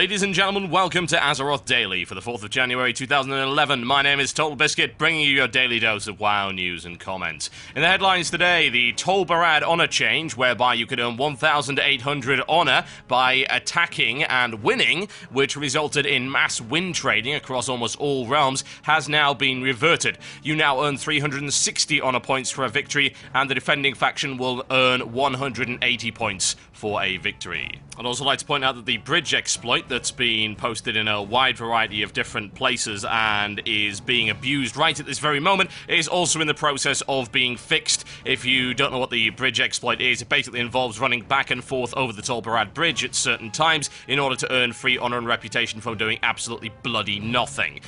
Ladies and gentlemen, welcome to Azeroth Daily for the 4th of January 2011. My name is Total Biscuit, bringing you your daily dose of WoW news and comments. In the headlines today, the Tolbarad honor change, whereby you could earn 1,800 honor by attacking and winning, which resulted in mass win trading across almost all realms, has now been reverted. You now earn 360 honor points for a victory, and the defending faction will earn 180 points for a victory. I'd also like to point out that the bridge exploit that's been posted in a wide variety of different places and is being abused right at this very moment is also in the process of being fixed. If you don't know what the bridge exploit is, it basically involves running back and forth over the Tolbarad Bridge at certain times in order to earn free honor and reputation from doing absolutely bloody nothing.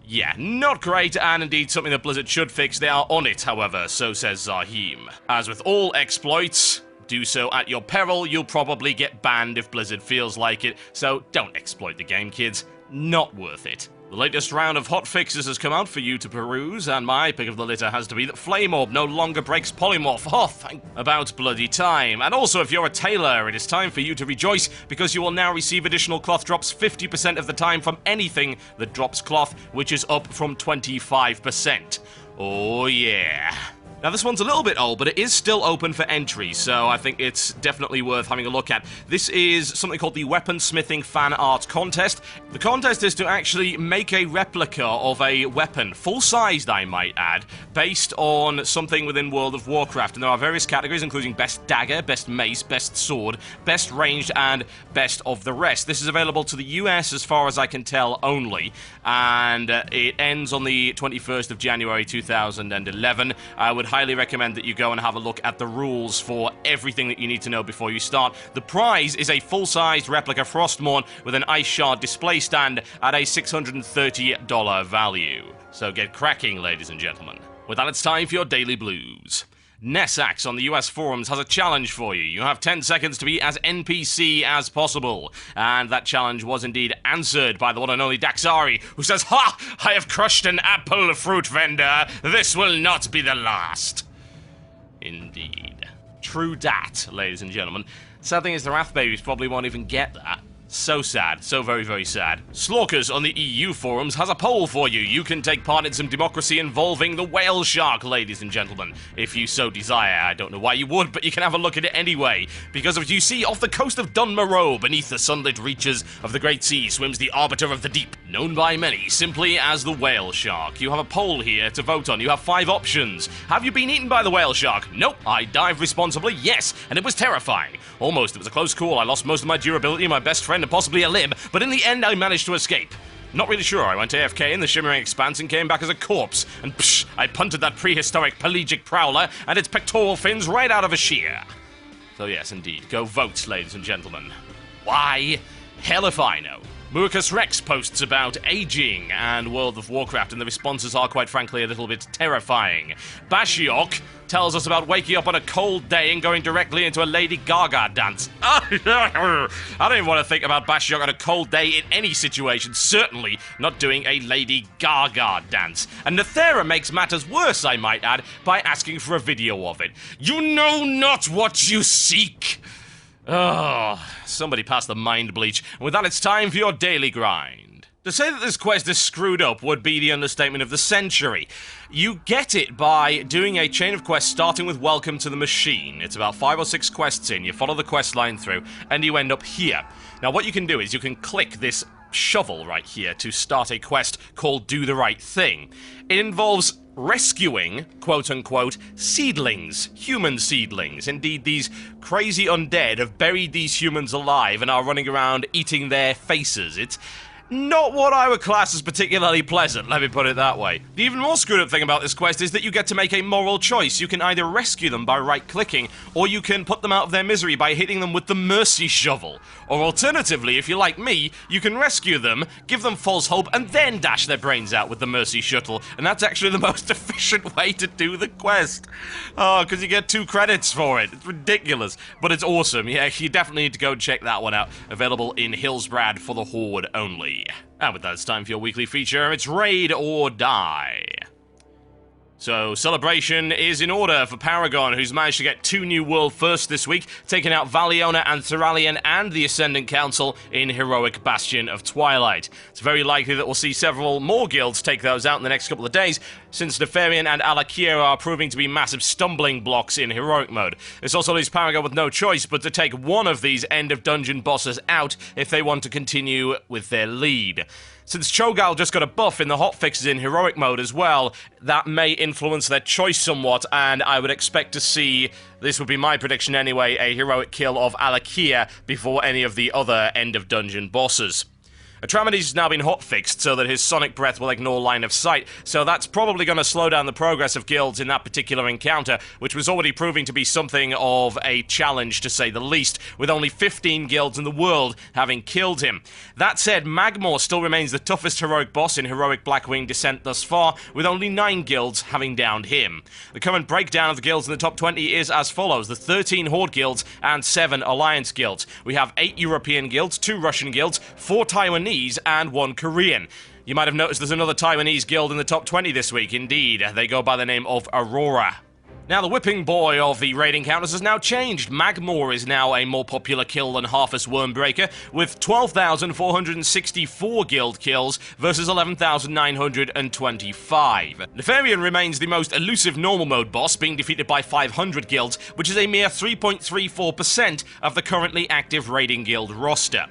Yeah, not great, and indeed something that Blizzard should fix. They are on it, however, so says Zahim. As with all exploits, do so at your peril. You'll probably get banned if Blizzard feels like it, so don't exploit the game, kids. Not worth it. The latest round of hotfixes has come out for you to peruse, and my pick of the litter has to be that Flame Orb no longer breaks polymorph. Oh, thank about bloody time. And also, if you're a tailor, it is time for you to rejoice, because you will now receive additional cloth drops 50% of the time from anything that drops cloth, which is up from 25%. Oh yeah. Now, this one's a little bit old, but it is still open for entry, so I think it's definitely worth having a look at. This is something called the Weaponsmithing Fan Art Contest. The contest is to actually make a replica of a weapon, full-sized, I might add, based on something within World of Warcraft. And there are various categories, including Best Dagger, Best Mace, Best Sword, Best Ranged, and Best of the Rest. This is available to the US, as far as I can tell, only, and it ends on the 21st of January 2011. I would highly recommend that you go and have a look at the rules for everything that you need to know before you start. The prize is a full-sized replica Frostmourne with an Ice Shard display stand at a $630 value. So get cracking, ladies and gentlemen. With that, it's time for your Daily Blues. Nessax on the US forums has a challenge for you. You have 10 seconds to be as NPC as possible. And that challenge was indeed answered by the one and only Daxari, who says, "Ha! I have crushed an apple fruit vendor. This will not be the last." Indeed. True dat, ladies and gentlemen. Sad thing is the Wrath Babies probably won't even get that. So sad. So very, very sad. Slorkers on the EU forums has a poll for you. You can take part in some democracy involving the whale shark, ladies and gentlemen, if you so desire. I don't know why you would, but you can have a look at it anyway. Because as you see, off the coast of Dunmoreau, beneath the sunlit reaches of the Great Sea, swims the Arbiter of the Deep, known by many simply as the whale shark. You have a poll here to vote on. You have 5 options. Have you been eaten by the whale shark? Nope. I dived responsibly? Yes. And it was terrifying. Almost. It was a close call. I lost most of my durability, my best friend, and possibly a limb, but in the end I managed to escape. Not really sure. I went AFK in the Shimmering Expanse and came back as a corpse, and psh, I punted that prehistoric pelagic prowler and its pectoral fins right out of a shear. So yes, indeed. Go vote, ladies and gentlemen. Why? Hell if I know. Murkus Rex posts about aging and World of Warcraft, and the responses are, quite frankly, a little bit terrifying. Bashiok tells us about waking up on a cold day and going directly into a Lady Gaga dance. I don't even want to think about Bashiok on a cold day in any situation, certainly not doing a Lady Gaga dance. And Nethera makes matters worse, I might add, by asking for a video of it. You know not what you seek. Oh, somebody pass the mind bleach. And with that, it's time for your daily grind. To say that this quest is screwed up would be the understatement of the century. You get it by doing a chain of quests starting with Welcome to the Machine. It's about 5 or 6 quests in, you follow the quest line through, and you end up here. Now what you can do is you can click this shovel right here to start a quest called Do the Right Thing. It involves rescuing, quote-unquote, seedlings, human seedlings. Indeed, these crazy undead have buried these humans alive and are running around eating their faces. It's not what I would class as particularly pleasant, let me put it that way. The even more screwed up thing about this quest is that you get to make a moral choice. You can either rescue them by right-clicking, or you can put them out of their misery by hitting them with the mercy shovel. Or alternatively, if you're like me, you can rescue them, give them false hope, and then dash their brains out with the mercy shuttle. And that's actually the most efficient way to do the quest. Oh, because you get 2 credits for it. It's ridiculous, but it's awesome. Yeah, you definitely need to go and check that one out. Available in Hillsbrad for the Horde only. And with that, it's time for your weekly feature. It's Raid or Die. So, celebration is in order for Paragon, who's managed to get 2 new world firsts this week, taking out Valiona and Thuralion and the Ascendant Council in Heroic Bastion of Twilight. It's very likely that we'll see several more guilds take those out in the next couple of days, since Nefarian and Alakia are proving to be massive stumbling blocks in Heroic mode. This also leaves Paragon with no choice but to take one of these end-of-dungeon bosses out if they want to continue with their lead. Since Cho'Gall just got a buff in the hotfixes in Heroic mode as well, that may influence their choice somewhat, and I would expect to see, this would be my prediction anyway, a Heroic kill of Alakia before any of the other end-of-dungeon bosses. Atramides has now been hotfixed so that his Sonic Breath will ignore line of sight, so that's probably going to slow down the progress of guilds in that particular encounter, which was already proving to be something of a challenge to say the least, with only 15 guilds in the world having killed him. That said, Magmor still remains the toughest heroic boss in Heroic Blackwing Descent thus far, with only 9 guilds having downed him. The current breakdown of the guilds in the top 20 is as follows: the 13 Horde guilds and 7 Alliance guilds. We have 8 European guilds, 2 Russian guilds, 4 Taiwanese, and 1 Korean. You might have noticed there's another Taiwanese guild in the top 20 this week. Indeed, they go by the name of Aurora. Now, the whipping boy of the raiding counters has now changed. Magmor is now a more popular kill than Harfus Wormbreaker, with 12,464 guild kills versus 11,925. Nefarian remains the most elusive normal mode boss, being defeated by 500 guilds, which is a mere 3.34% of the currently active raiding guild roster.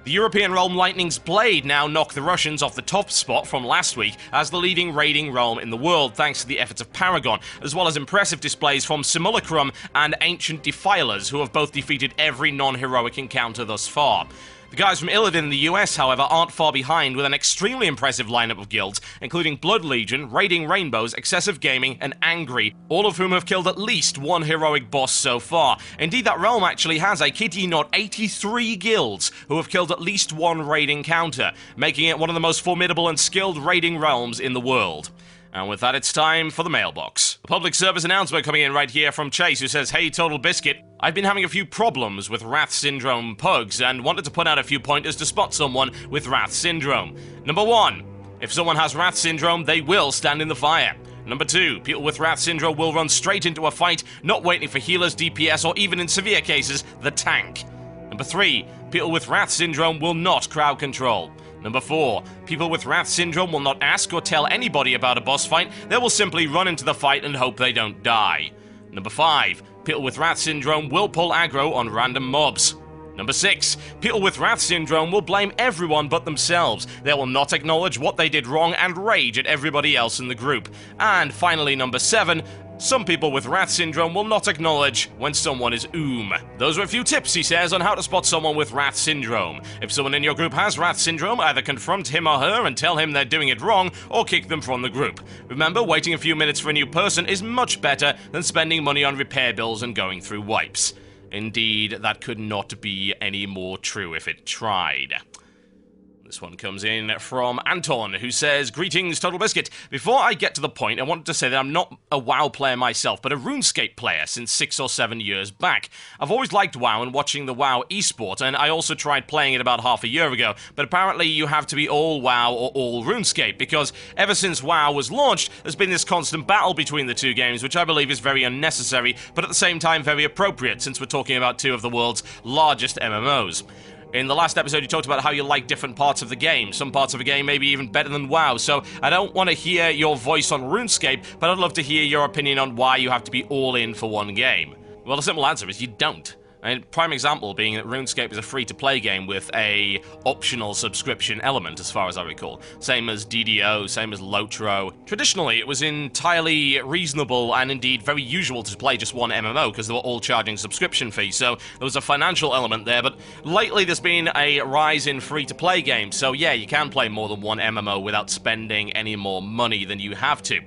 The European realm Lightning's Blade now knocked the Russians off the top spot from last week as the leading raiding realm in the world, thanks to the efforts of Paragon, as well as impressive displays from Simulacrum and Ancient Defilers, who have both defeated every non-heroic encounter thus far. The guys from Illidan in the US, however, aren't far behind, with an extremely impressive lineup of guilds, including Blood Legion, Raiding Rainbows, Excessive Gaming, and Angry, all of whom have killed at least 1 heroic boss so far. Indeed, that realm actually has, I kid you not, 83 guilds who have killed at least 1 raiding counter, making it one of the most formidable and skilled raiding realms in the world. And with that, it's time for the mailbox. A public service announcement coming in right here from Chase, who says, "Hey, Total Biscuit, I've been having a few problems with Wrath Syndrome pugs and wanted to put out a few pointers to spot someone with Wrath Syndrome. Number 1, if someone has Wrath Syndrome, they will stand in the fire. Number 2, people with Wrath Syndrome will run straight into a fight, not waiting for healers, DPS, or even in severe cases, the tank. Number 3, people with Wrath Syndrome will not crowd control. Number 4, people with Wrath Syndrome will not ask or tell anybody about a boss fight, they will simply run into the fight and hope they don't die. Number 5, people with Wrath Syndrome will pull aggro on random mobs. Number 6, people with Wrath Syndrome will blame everyone but themselves. They will not acknowledge what they did wrong and rage at everybody else in the group. And finally, number 7, some people with Wrath Syndrome will not acknowledge when someone is Those are a few tips, he says, on how to spot someone with Wrath Syndrome. If someone in your group has Wrath Syndrome, either confront him or her and tell him they're doing it wrong, or kick them from the group. Remember, waiting a few minutes for a new person is much better than spending money on repair bills and going through wipes. Indeed, that could not be any more true if it tried. This one comes in from Anton, who says, "Greetings, Total Biscuit. Before I get to the point, I wanted to say that I'm not a WoW player myself, but a RuneScape player since 6 or 7 years back. I've always liked WoW and watching the WoW esport, and I also tried playing it about half a year ago, but apparently you have to be all WoW or all RuneScape, because ever since WoW was launched, there's been this constant battle between the two games, which I believe is very unnecessary, but at the same time very appropriate, since we're talking about 2 of the world's largest MMOs. In the last episode, you talked about how you like different parts of the game. Some parts of the game may be even better than WoW, so I don't want to hear your voice on RuneScape, but I'd love to hear your opinion on why you have to be all in for one game." Well, the simple answer is you don't. Prime example being that RuneScape is a free-to-play game with a optional subscription element, as far as I recall. Same as DDO, same as Lotro. Traditionally, it was entirely reasonable and indeed very usual to play just one MMO, because they were all charging subscription fees, so there was a financial element there, but lately there's been a rise in free-to-play games, so yeah, you can play more than one MMO without spending any more money than you have to.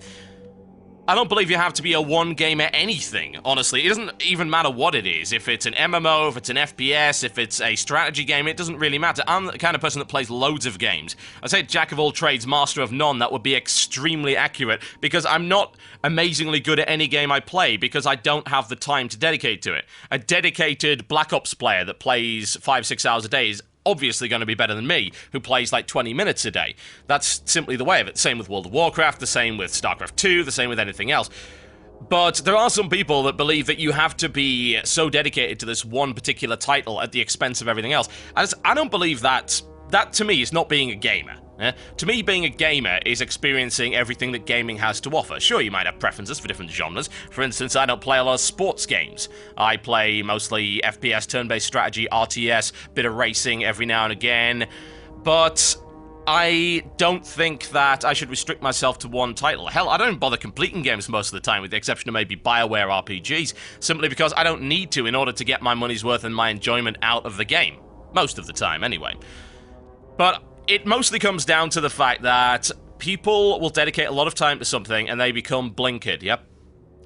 I don't believe you have to be a one-gamer anything, honestly. It doesn't even matter what it is. If it's an MMO, if it's an FPS, if it's a strategy game, it doesn't really matter. I'm the kind of person that plays loads of games. I say jack of all trades, master of none. That would be extremely accurate, because I'm not amazingly good at any game I play, because I don't have the time to dedicate to it. A dedicated Black Ops player that plays 5-6 hours a day is obviously going to be better than me, who plays like 20 minutes a day. That's simply the way of it. Same with World of Warcraft, the same with StarCraft 2, the same with anything else. But there are some people that believe that you have to be so dedicated to this one particular title at the expense of everything else. I don't believe that. That, to me, is not being a gamer. To me, being a gamer is experiencing everything that gaming has to offer. Sure, you might have preferences for different genres. For instance, I don't play a lot of sports games. I play mostly FPS, turn-based strategy, RTS, bit of racing every now and again. But I don't think that I should restrict myself to one title. Hell, I don't bother completing games most of the time, with the exception of maybe BioWare RPGs, simply because I don't need to in order to get my money's worth and my enjoyment out of the game. Most of the time, anyway. But it mostly comes down to the fact that people will dedicate a lot of time to something and they become blinkered, yep.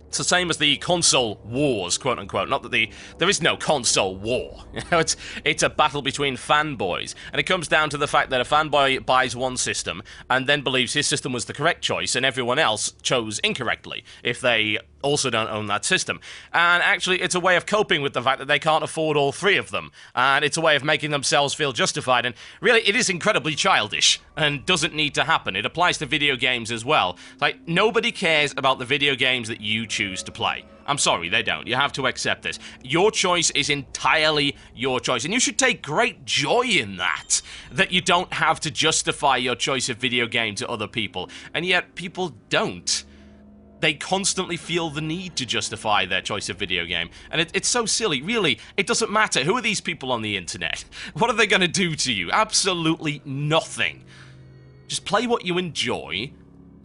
It's the same as the console wars, quote-unquote. Not that there is no console war. It's a battle between fanboys. And it comes down to the fact that a fanboy buys one system and then believes his system was the correct choice and everyone else chose incorrectly if they also don't own that system. And actually, it's a way of coping with the fact that they can't afford all three of them. And it's a way of making themselves feel justified. And really, it is incredibly childish and doesn't need to happen. It applies to video games as well. Like, nobody cares about the video games that you choose to play. I'm sorry, they don't. You have to accept this. Your choice is entirely your choice, and you should take great joy in that you don't have to justify your choice of video game to other people, and yet people don't. They constantly feel the need to justify their choice of video game, and it's so silly. Really, it doesn't matter. Who are these people on the internet? What are they going to do to you? Absolutely nothing. Just play what you enjoy,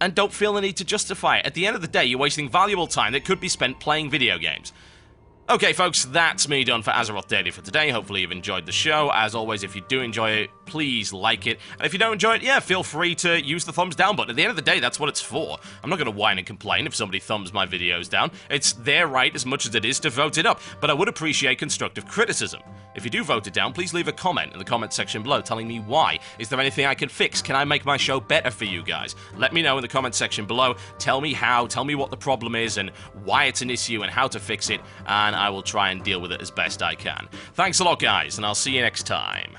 and don't feel the need to justify it. At the end of the day, you're wasting valuable time that could be spent playing video games. Okay, folks, that's me done for Azeroth Daily for today. Hopefully you've enjoyed the show. As always, if you do enjoy it, please like it. And if you don't enjoy it, yeah, feel free to use the thumbs down button. At the end of the day, that's what it's for. I'm not going to whine and complain if somebody thumbs my videos down. It's their right as much as it is to vote it up. But I would appreciate constructive criticism. If you do vote it down, please leave a comment in the comment section below telling me why. Is there anything I can fix? Can I make my show better for you guys? Let me know in the comment section below. Tell me how, tell me what the problem is and why it's an issue and how to fix it, and I will try and deal with it as best I can. Thanks a lot, guys, and I'll see you next time.